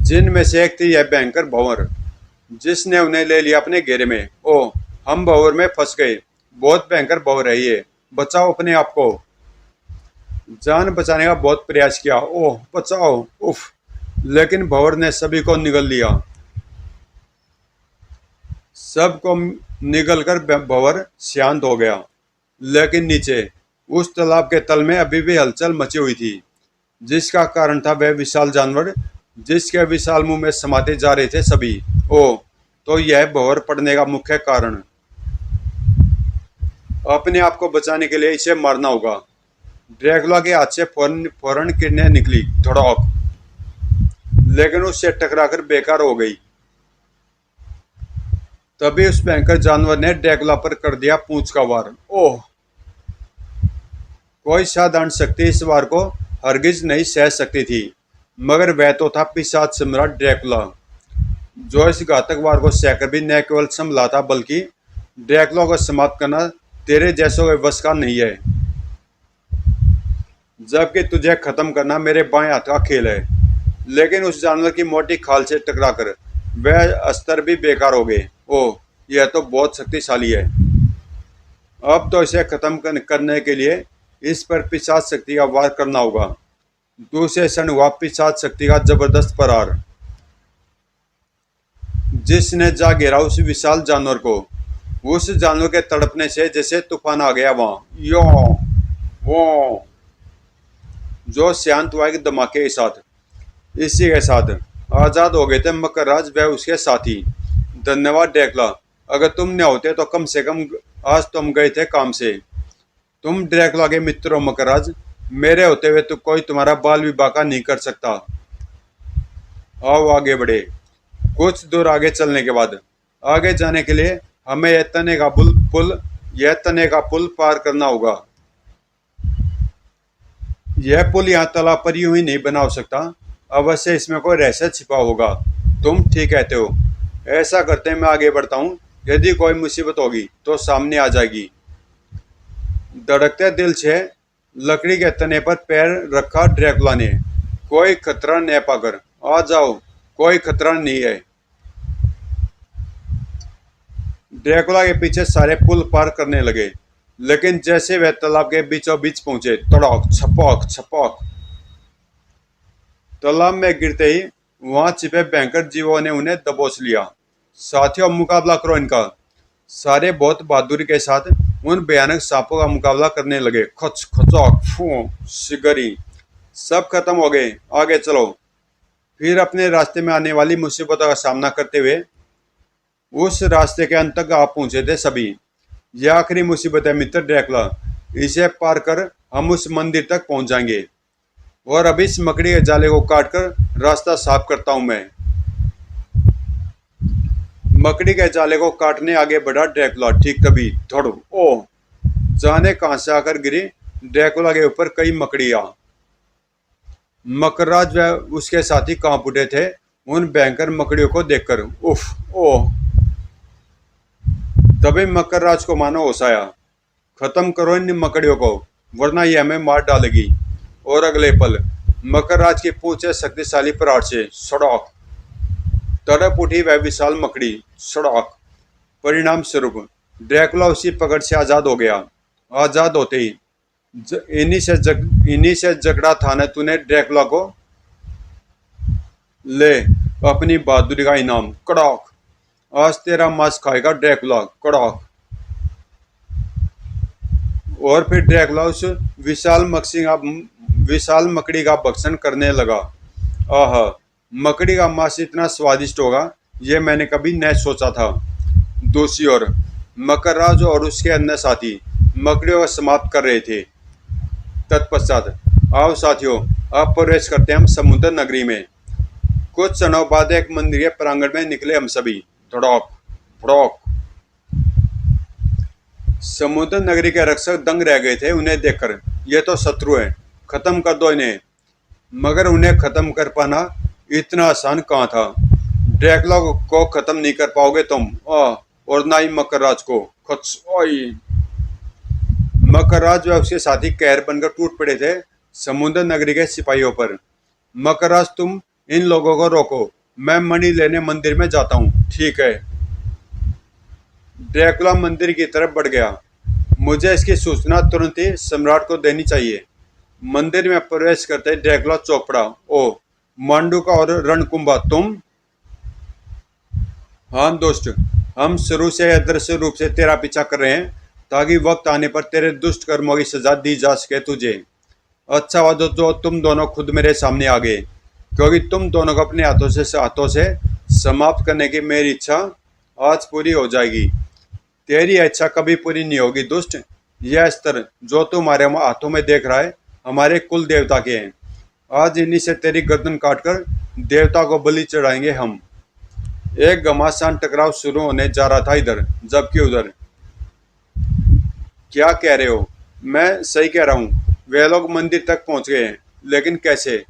जिनमें से एक थी यह भयंकर भंवर जिसने उन्हें ले लिया अपने घेरे में। ओह! हम भंवर में फंस गए। बहुत भयंकर भंवर है ये। बचाओ अपने आप को। जान बचाने का बहुत प्रयास किया। ओह! बचाओ! उफ! लेकिन भंवर ने सभी को निगल लिया। सबको निगलकर भंवर शांत हो गया। लेकिन नीचे उस तालाब के तल में अभी भी हलचल मची हुई थी, जिसका कारण था वह विशाल जानवर जिसके विशाल मुंह में समाते जा रहे थे सभी। ओह! तो यह भंवर पड़ने का मुख्य कारण। अपने आप को बचाने के लिए इसे मारना होगा। ड्रैकुला के हाथ से फौरन किरणें निकली। धड़ाक! लेकिन उससे टकराकर बेकार हो गई। तभी उस भयंकर जानवर ने ड्रैकुला पर कर दिया पूंछ का वार। ओह! कोई साधारण शक्ति इस वार को हरगिज नहीं सह सकती थी, मगर वह तो था पिशाच सम्राट ड्रैकुला, जो इस घातक वार को सहकर भी न केवल संभला था, बल्कि ड्रैकुला को समाप्त करना तेरे जैसों के वश का नहीं है। जबकि तुझे खत्म करना मेरे बाएं हाथ का खेल है। लेकिन उस जानवर की मोटी खाल से टकराकर वह अस्त्र भी बेकार हो गए। ओह! यह तो बहुत शक्तिशाली है। अब तो इसे खत्म करने के लिए इस पर पिशाच शक्ति का वार करना होगा। दूसरे क्षण हुआ पिशाच शक्ति का जबरदस्त प्रहार, जिसने जा घेरा उस विशाल जानवर को। उस जानवर के तड़पने से जैसे तूफान आ गया वहां। यो वो जो शांत हुआ एक धमाके के साथ। इसी के साथ आजाद हो गए थे मकरराज व उसके साथी। धन्यवाद ड्रैकुला। अगर तुम न होते तो कम से कम आज तुम गए थे काम से। तुम ड्रैकुला के मित्र हो मकरराज। मेरे होते हुए तो कोई तुम्हारा बाल विवाह का नहीं कर सकता। आओ आगे बढ़े। कुछ दूर आगे चलने के बाद आगे जाने के लिए हमें यह तने का पुल पार करना होगा। यह पुल यहाँ तालाब पर यूं ही नहीं बना हो सकता। अवश्य इसमें कोई रहस्य छिपा होगा। तुम ठीक कहते हो। ऐसा करते मैं आगे बढ़ता हूँ। यदि कोई मुसीबत होगी तो सामने आ जाएगी। धड़कते दिल से लकड़ी के तने पर पैर रखा ड्रैकुला ने। कोई खतरा नहीं पाकर, आ जाओ, कोई खतरा नहीं है। ड्रैकुला के पीछे सारे पुल पार करने लगे, लेकिन जैसे वह तालाब के बीचों बीच पहुंचे, तड़क छपक छपक, तालाब में गिरते ही वहां छिपे भयंकर जीवों ने उन्हें दबोच लिया। साथियों, मुकाबला करो इनका। सारे बहुत बहादुरी के साथ उन भयानक सांपों का मुकाबला करने लगे। खच खचौक फू सिगरी, सब खत्म हो गए, आगे चलो। फिर अपने रास्ते में आने वाली मुसीबतों का सामना करते हुए उस रास्ते के अंत तक आ पहुंचे थे सभी। यह आखिरी मुसीबत है मित्र ड्रैकुला, इसे पार कर हम उस मंदिर तक पहुंच जाएंगे। और अभी इस मकड़ी के जाले को काटकर रास्ता साफ करता हूं मैं। मकड़ी के जाले को काटने आगे बढ़ा ड्रैकुला। ठीक तभी धड़, ओ जाने कहां से आकर गिरी ड्रैकुला के ऊपर कई मकड़ियां। मकरराज व उसके साथी कांप उठे थे उन भयंकर मकड़ियों को देखकर। उफ ओ, तभी मकरराज को मानो होश आया। खत्म करो इन मकड़ियों को, वरना ये हमें मार डालेगी। और अगले पल मकरराज की पूंछ शक्तिशाली प्रहार से सड़क तड़प उठी वह विशाल मकड़ी। सड़क परिणाम स्वरूप ड्रैकुला उसी पकड़ से आजाद हो गया। आजाद होते ही इन्हीं से झगड़ा था न तूने ड्रैकुला को, ले अपनी बहादुरी का इनाम। कड़ाक, आज तेरा मांस खाएगा ड्रैकुला। कड़ाक। और फिर ड्रैकुला उस विशाल मकड़ी का भक्षण करने लगा। आह, मकड़ी का मांस इतना स्वादिष्ट होगा यह मैंने कभी नहीं सोचा था। दूसरी ओर मकरराज और उसके अन्य साथी मकड़ियों को समाप्त कर रहे थे। तत्पश्चात आओ साथियों, अब प्रवेश करते हैं हम समुद्र नगरी में। कुछ क्षणों बाद एक मंदिर के प्रांगण में निकले हम सभी। धड़क भड़क। समुद्र नगरी के रक्षक दंग रह गए थे उन्हें देखकर। ये तो शत्रु हैं, खत्म कर दो इन्हें। मगर उन्हें खत्म कर पाना इतना आसान कहाँ था। ड्रैकुला को खत्म नहीं कर पाओगे तुम, और ना ही मकरराज को। मकरराज व उसके साथी कहर बनकर टूट पड़े थे समुद्र नगरी के सिपाहियों पर। मकरराज, तुम इन लोगों को रोको, मैं मणि लेने मंदिर में जाता हूँ। ठीक है। ड्रैकुला मंदिर की तरफ बढ़ गया। मुझे इसकी सूचना तुरंत ही सम्राट को देनी चाहिए। मंदिर में प्रवेश करते ड्रैकुला चौंक पड़ा। ओ मांडूका और रणकुंभा, तुम? हाँ दोस्त, हम शुरू से अदृश्य रूप से तेरा पीछा कर रहे हैं ताकि वक्त आने पर तेरे दुष्ट कर्मों की सजा दी जा सके तुझे। अच्छा हुआ जो तुम दोनों खुद मेरे सामने आ गए, क्योंकि तुम दोनों को अपने हाथों से समाप्त करने की मेरी इच्छा आज पूरी हो जाएगी। तेरी इच्छा कभी पूरी नहीं होगी दुष्ट। यह अस्त्र जो तुम्हारे हाथों में देख रहा है हमारे कुल देवता के हैं। आज इन्हीं से तेरी गर्दन काटकर देवता को बलि चढ़ाएंगे हम। एक घमासान टकराव शुरू होने जा रहा था इधर, जबकि उधर। क्या कह रहे हो? मैं सही कह रहा हूँ। वे लोग मंदिर तक पहुंच गए हैं, लेकिन कैसे?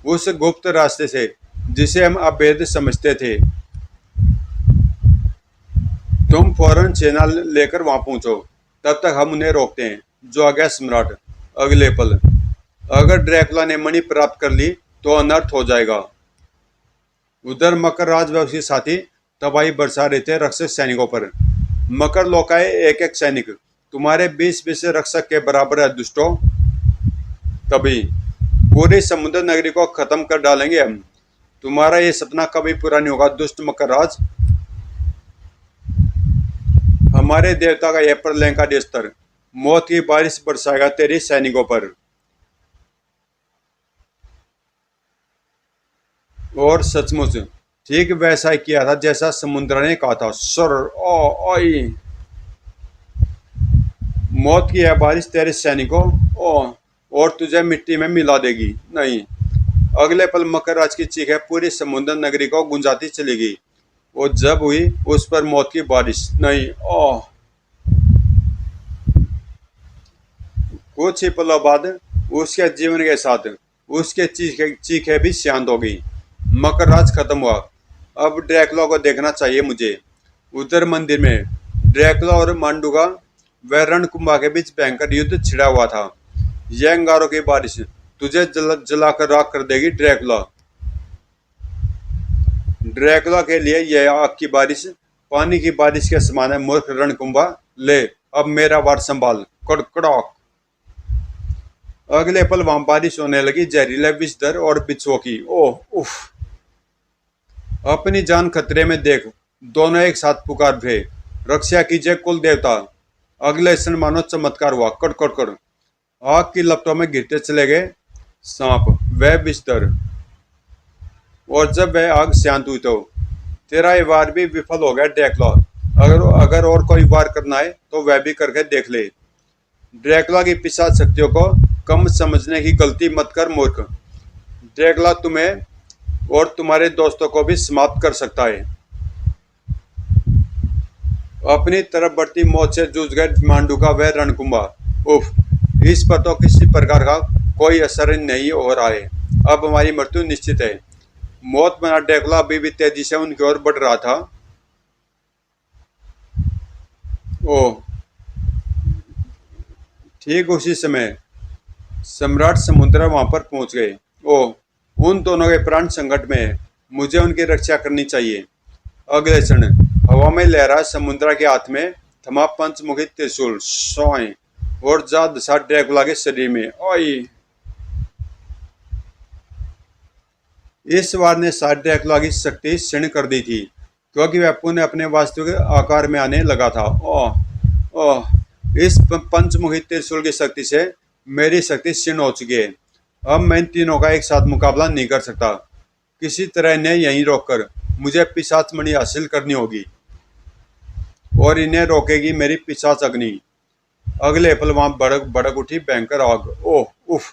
उस गुप्त रास्ते से जिसे हम अभेद समझते थे। तुम फौरन सेना लेकर वहां पहुंचो, तब तक हम उन्हें रोकते हैं। जो आ गया सम्राट। अगले पल अगर ड्रैकुला ने मणि प्राप्त कर ली तो अनर्थ हो जाएगा। उधर मकरराज व उसके साथी तबाही बरसा रहे थे रक्षक सैनिकों पर। मकर लोकाए एक एक सैनिक तुम्हारे 20-20 रक्षक के बराबर है दुष्टों। तभी पूरी समुद्र नगरी को खत्म कर डालेंगे हम। तुम्हारा ये सपना कभी पूरा नहीं होगा दुष्ट मकरराज। हमारे देवता का यह प्रलयंकारी अस्त्र मौत की बारिश बरसाएगा तेरे सैनिकों पर। और सचमुच ठीक वैसा ही किया था जैसा समुद्र ने कहा था। सर ओ आई, मौत की यह बारिश तेरे सैनिकों और तुझे मिट्टी में मिला देगी। नहीं, अगले पल मकरराज की चीखें पूरी समुद्र नगरी को गुंजाती चली गई। और जब हुई उस पर मौत की बारिश। नहीं, कुछ ही पलों बाद उसके जीवन के साथ उसके चीखें भी शांत हो गई। मकरराज खत्म हुआ। अब ड्रैकुला को देखना चाहिए मुझे। उधर मंदिर में ड्रैकुला और मांडूका वह रणकुंभा के बीच भयंकर युद्ध छिड़ा हुआ था। यह अंगारों की बारिश तुझे जलाकर राख कर देगी ड्रैकुला। ड्रैकुला के लिए यह आग की बारिश पानी की बारिश के समान है। मूर्ख रणकुंभा, ले अब मेरा वार संभाल। कड़कड़ाक। अगले पल वहां बारिश होने लगी, जहरीले विषधर और बिच्छुओं की। ओह उफ। अपनी जान खतरे में देख दोनों एक साथ पुकार उठे, रक्षा कीजिए कुल देवता। अगले क्षण मानो चमत्कार हुआ। कड़। आग की लपटों में गिरते चले गए सांप, वह विषधर। और जब वह आग शांत हुई तो तेरा ये वार भी विफल हो गया ड्रैकुला। अगर और कोई वार करना है तो वह भी करके देख ले। ड्रैकुला की पिशाच शक्तियों को कम समझने की गलती मत कर मूर्ख। ड्रैकुला तुम्हें और तुम्हारे दोस्तों को भी समाप्त कर सकता है। अपनी तरफ बढ़ती मौत से जूझ गए मांडू का वह रणकुंभा। उफ, इस पर तो किसी प्रकार का कोई असर नहीं हो रहा है। अब हमारी मृत्यु निश्चित है। मौत बना ड्रैकुला अभी भी तेजी से उनकी ओर बढ़ रहा था। ओह, ठीक उसी समय सम्राट समुद्र वहां पर पहुंच गए। ओह, उन दोनों के प्राण संकट में है। मुझे उनकी रक्षा करनी चाहिए। अगले क्षण हवा में लहरा समुद्र के हाथ में थमा पंचमुखी त्रिशूल सोए और जा दशा ड्रैकुला के शरीर में। ओई। इस वार ने सारी ड्रैकुला की शक्ति क्षीण कर दी थी, क्योंकि वह पुनः अपने वास्तविक आकार में आने लगा था। ओह ओह, इस पंचमुखी त्रिशूल की शक्ति से मेरी शक्ति क्षीण हो चुकी है। अब मैं इन तीनों का एक साथ मुकाबला नहीं कर सकता। किसी तरह इन्हें यहीं रोककर मुझे पिशाच मणि हासिल करनी होगी और इन्हें रोकेगी मेरी पिशाच अग्नि। अगले पल वहां भड़क उठी भयंकर आग। ओह उफ,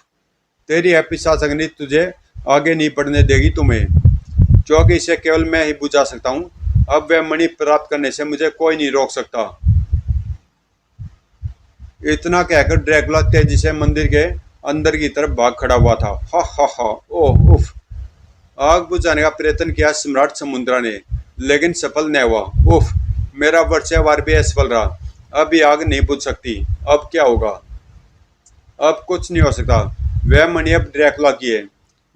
तेरी यह पिशाच अग्नि तुझे आगे नहीं बढ़ने देगी तुम्हें, क्योंकि इसे केवल मैं ही बुझा सकता हूँ। अब वह मणि प्राप्त करने से मुझे कोई नहीं रोक सकता। इतना कहकर ड्रैकुला तेजी से मंदिर के अंदर की तरफ भाग खड़ा हुआ था। हा। ओह उफ। आग बुझाने का प्रयत्न किया सम्राट समुद्रा ने, लेकिन सफल नहीं हुआ। उफ, मेरा वर्षावार भी असफल रहा। अब ये आग नहीं बुझ सकती। अब क्या होगा? अब कुछ नहीं हो सकता। वह मणि अब ड्रैकुला की है।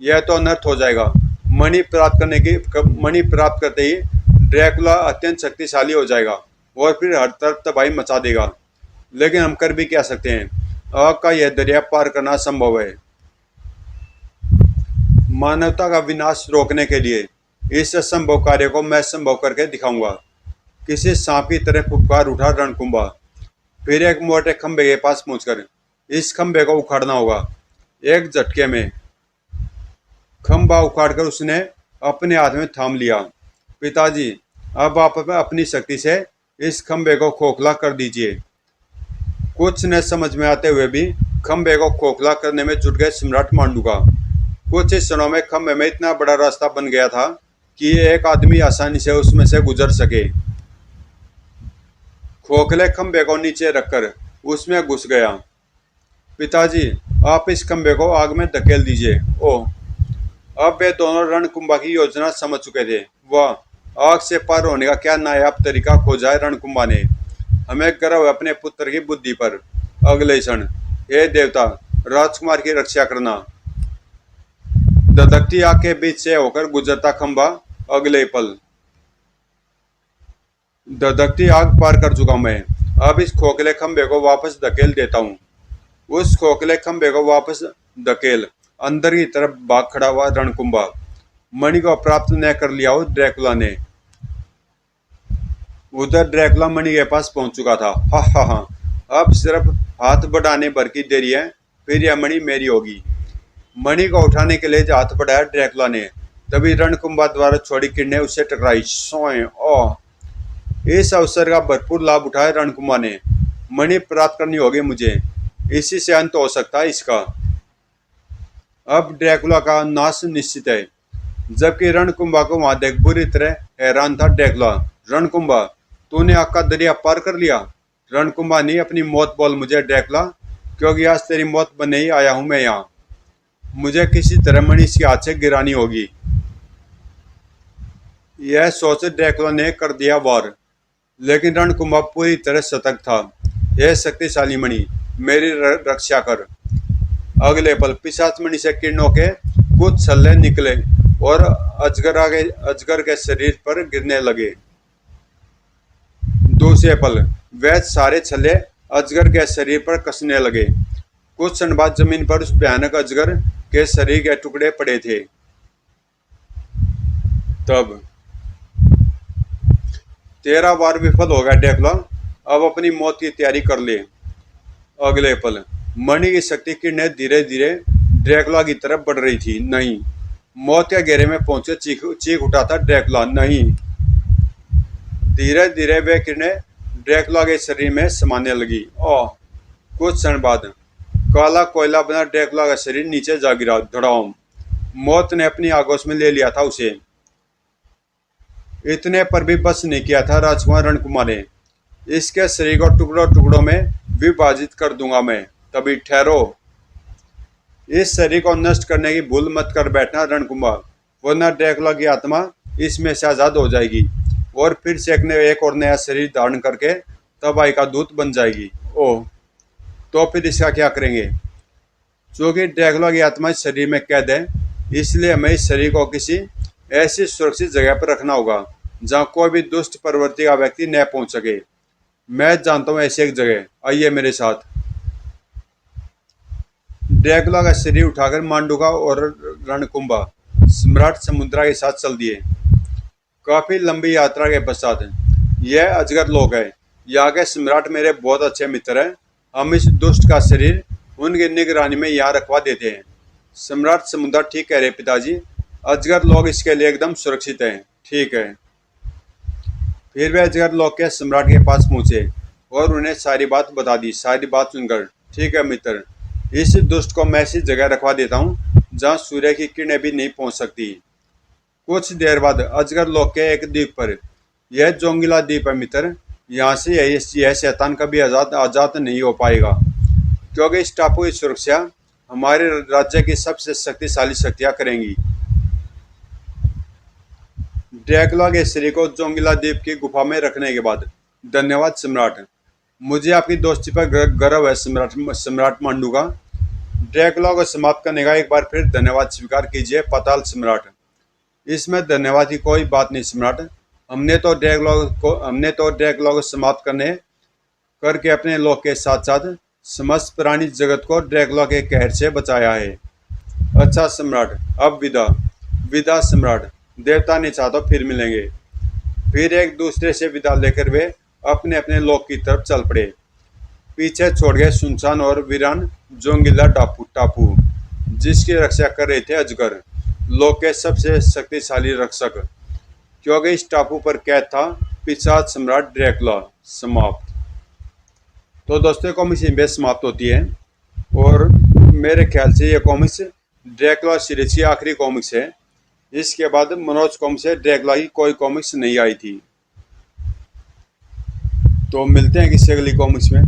यह तो अनर्थ हो जाएगा। मणि प्राप्त करते ही ड्रैकुला अत्यंत शक्तिशाली हो जाएगा और फिर हर तरफ तबाही मचा देगा। लेकिन हम कर भी क्या सकते हैं? आग का यह दरिया पार करना संभव है। मानवता का विनाश रोकने के लिए इस असंभव कार्य को मैं संभव करके दिखाऊंगा। किसी सांप की तरह पुकार उठा रणकुंभा। फिर एक मोटे खंबे के पास पहुंचकर इस खंबे को उखाड़ना होगा। एक झटके में खंबा उखाड़कर उसने अपने हाथ में थाम लिया। पिताजी, अब आप अपनी शक्ति से इस खंबे को खोखला कर दीजिए। कुछ न समझ में आते हुए भी खंबे को खोखला करने में जुट गए सम्राट मांडुका। कुछ ही क्षणों में खंबे में इतना बड़ा रास्ता बन गया था कि एक आदमी आसानी से उसमें से गुजर सके। खोखले खंबे को नीचे रखकर उसमें घुस गया। पिताजी, आप इस खंबे को आग में धकेल दीजिए। ओह, अब वे दोनों रणकुंभा की योजना समझ चुके थे। वह आग से पार होने का क्या नायाब तरीका खोजा है रणकुंभा ने। हमें गर्व है अपने पुत्र की बुद्धि पर। अगले क्षण, हे देवता, राजकुमार की रक्षा करना। धधकती आग के बीच से होकर गुजरता खंबा। अगले पल, धधकती आग पार कर चुका मैं। अब इस खोखले खंबे को वापस धकेल देता हूँ। उस खोखले खंबे को वापस धकेल अंदर की तरफ भाग खड़ा हुआ रणकुंभा। मणि को प्राप्त न कर लिया हो ड्रैकुला ने। उधर ड्रैकुला मणि के पास पहुंच चुका था। हा। अब सिर्फ हाथ बढ़ाने भर की देरी है, फिर यह मणि मेरी होगी। मणि को उठाने के लिए हाथ बढ़ाया ड्रैकुला ने, तभी रणकुंभा द्वारा छोड़ी किरणें उससे टकराई। सोए। ओह, इस अवसर का भरपूर लाभ उठाया रणकुंभा ने। मणि प्राप्त करनी होगी मुझे, इसी से अंत हो सकता है इसका। अब ड्रैकुला का नाश निश्चित है। जबकि रणकुंभा को वहां देख बुरी तरह हैरान था ड्रैकुला। रणकुंभा, तूने आग का दरिया पार कर लिया। रणकुंभा, नहीं अपनी मौत बोल मुझे ड्रैकुला, क्योंकि आज तेरी मौत बनने ही आया हूं मैं यहाँ। मुझे किसी तरह मणि इसके हाथ से गिरानी होगी। यह सोच ड्रैकुला ने कर दिया वार, लेकिन रणकुंभा पूरी तरह सतर्क था। हे शक्तिशाली मणि, मेरी रक्षा कर। अगले पल पिशाच मणि से किरणों के कुछ छल्ले निकले और अजगर के शरीर पर गिरने लगे। दूसरे पल वह सारे छल्ले अजगर के शरीर पर कसने लगे। कुछ क्षण बाद जमीन पर उस भयानक अजगर के शरीर के टुकड़े पड़े थे। तब तेरा वार विफल हो गया ड्रैकुला, अब अपनी मौत की तैयारी कर ले। अगले पल मणि की शक्ति किरणें धीरे धीरे ड्रैकुला की तरफ बढ़ रही थी। नहीं, मौत के घेरे में पहुंचे चीख उठा था ड्रैकुला। नहीं। धीरे धीरे वे किरणें ड्रैकुला के शरीर में समाने लगी। ओह! कुछ क्षण बाद काला कोयला बना ड्रैकुला का शरीर नीचे जा गिरा। धड़ाम! मौत ने अपनी आगोश में ले लिया था उसे। इतने पर भी बस नहीं किया था राजकुमार रणकुमार ने। इसके शरीर को टुकड़ों टुकड़ों में विभाजित कर दूंगा मैं। तभी ठहरो, इस शरीर को नष्ट करने की भूल मत कर बैठना रणकुमार, वरना ड्रैकुला की आत्मा इसमें से आजाद हो जाएगी और फिर से एक और नया शरीर धारण करके तबाही का दूत बन जाएगी। ओह! तो फिर इसका क्या करेंगे? क्योंकि ड्रैकुला की आत्मा इस शरीर में कैद है, इसलिए हमें इस शरीर को किसी ऐसी सुरक्षित जगह पर रखना होगा जहां कोई भी दुष्ट प्रवृत्ति का व्यक्ति न पहुंच सके। मैं जानता हूं ऐसी एक जगह, आइए मेरे साथ। ड्रैकुला का शरीर उठाकर मांडुका और रणकुंभा सम्राट समुद्रा के साथ चल दिए। काफी लंबी यात्रा के पश्चात यह अजगर लोग है। यहाँ के सम्राट मेरे बहुत अच्छे मित्र हैं। हम इस दुष्ट का शरीर उनकी निगरानी में यहाँ रखवा देते हैं। सम्राट समुद्रा ठीक कह रहे पिताजी, अजगर लोग इसके लिए एकदम सुरक्षित हैं। ठीक है। फिर वे अजगर लोग के सम्राट के पास पहुंचे और उन्हें सारी बात बता दी। सारी बात सुनकर, ठीक है मित्र, इस दुष्ट को मैं ऐसी जगह रखवा देता हूँ जहाँ सूर्य की किरणें भी नहीं पहुंच सकती। कुछ देर बाद अजगर लोक के एक द्वीप पर, यह जोंगिला द्वीप है मित्र, यहाँ से यह शैतान कभी आजाद नहीं हो पाएगा, क्योंकि इस टापू की सुरक्षा हमारे राज्य की सबसे शक्तिशाली शक्तियाँ करेंगी। ड्रैकुला के शरीर को जोंगिला द्वीप की गुफा में रखने के बाद, धन्यवाद सम्राट, मुझे आपकी दोस्ती पर गर्व है सम्राट मांडुका। ड्रैकुला को समाप्त करने का एक बार फिर धन्यवाद स्वीकार कीजिए पाताल सम्राट। इसमें धन्यवाद की कोई बात नहीं सम्राट, हमने तो ड्रैकुला को समाप्त करके अपने लोक के साथ साथ समस्त प्राणी जगत को ड्रैकुला के कहर से बचाया है। अच्छा सम्राट, अब विदा सम्राट, देवता नहीं चाहता फिर मिलेंगे। फिर एक दूसरे से विदा लेकर वे अपने अपने लोक की तरफ चल पड़े। पीछे छोड़ गए सुनसान और वीरान जोंगिला टापू, जिसकी रक्षा कर रहे थे अजगर, लोक के सबसे शक्तिशाली रक्षक, क्योंकि इस टापू पर कैद था पिशाच सम्राट ड्रैकुला। समाप्त। तो दोस्तों कॉमिक्स यहीं पे समाप्त होती है और मेरे ख्याल से ये कॉमिक्स ड्रैकुला सीरीज की आखिरी कॉमिक्स है। इसके बाद मनोज कॉमिक्स से ड्रैकुला की कोई कॉमिक्स नहीं आई थी। तो मिलते हैं किसी अगली कॉमिक्स में।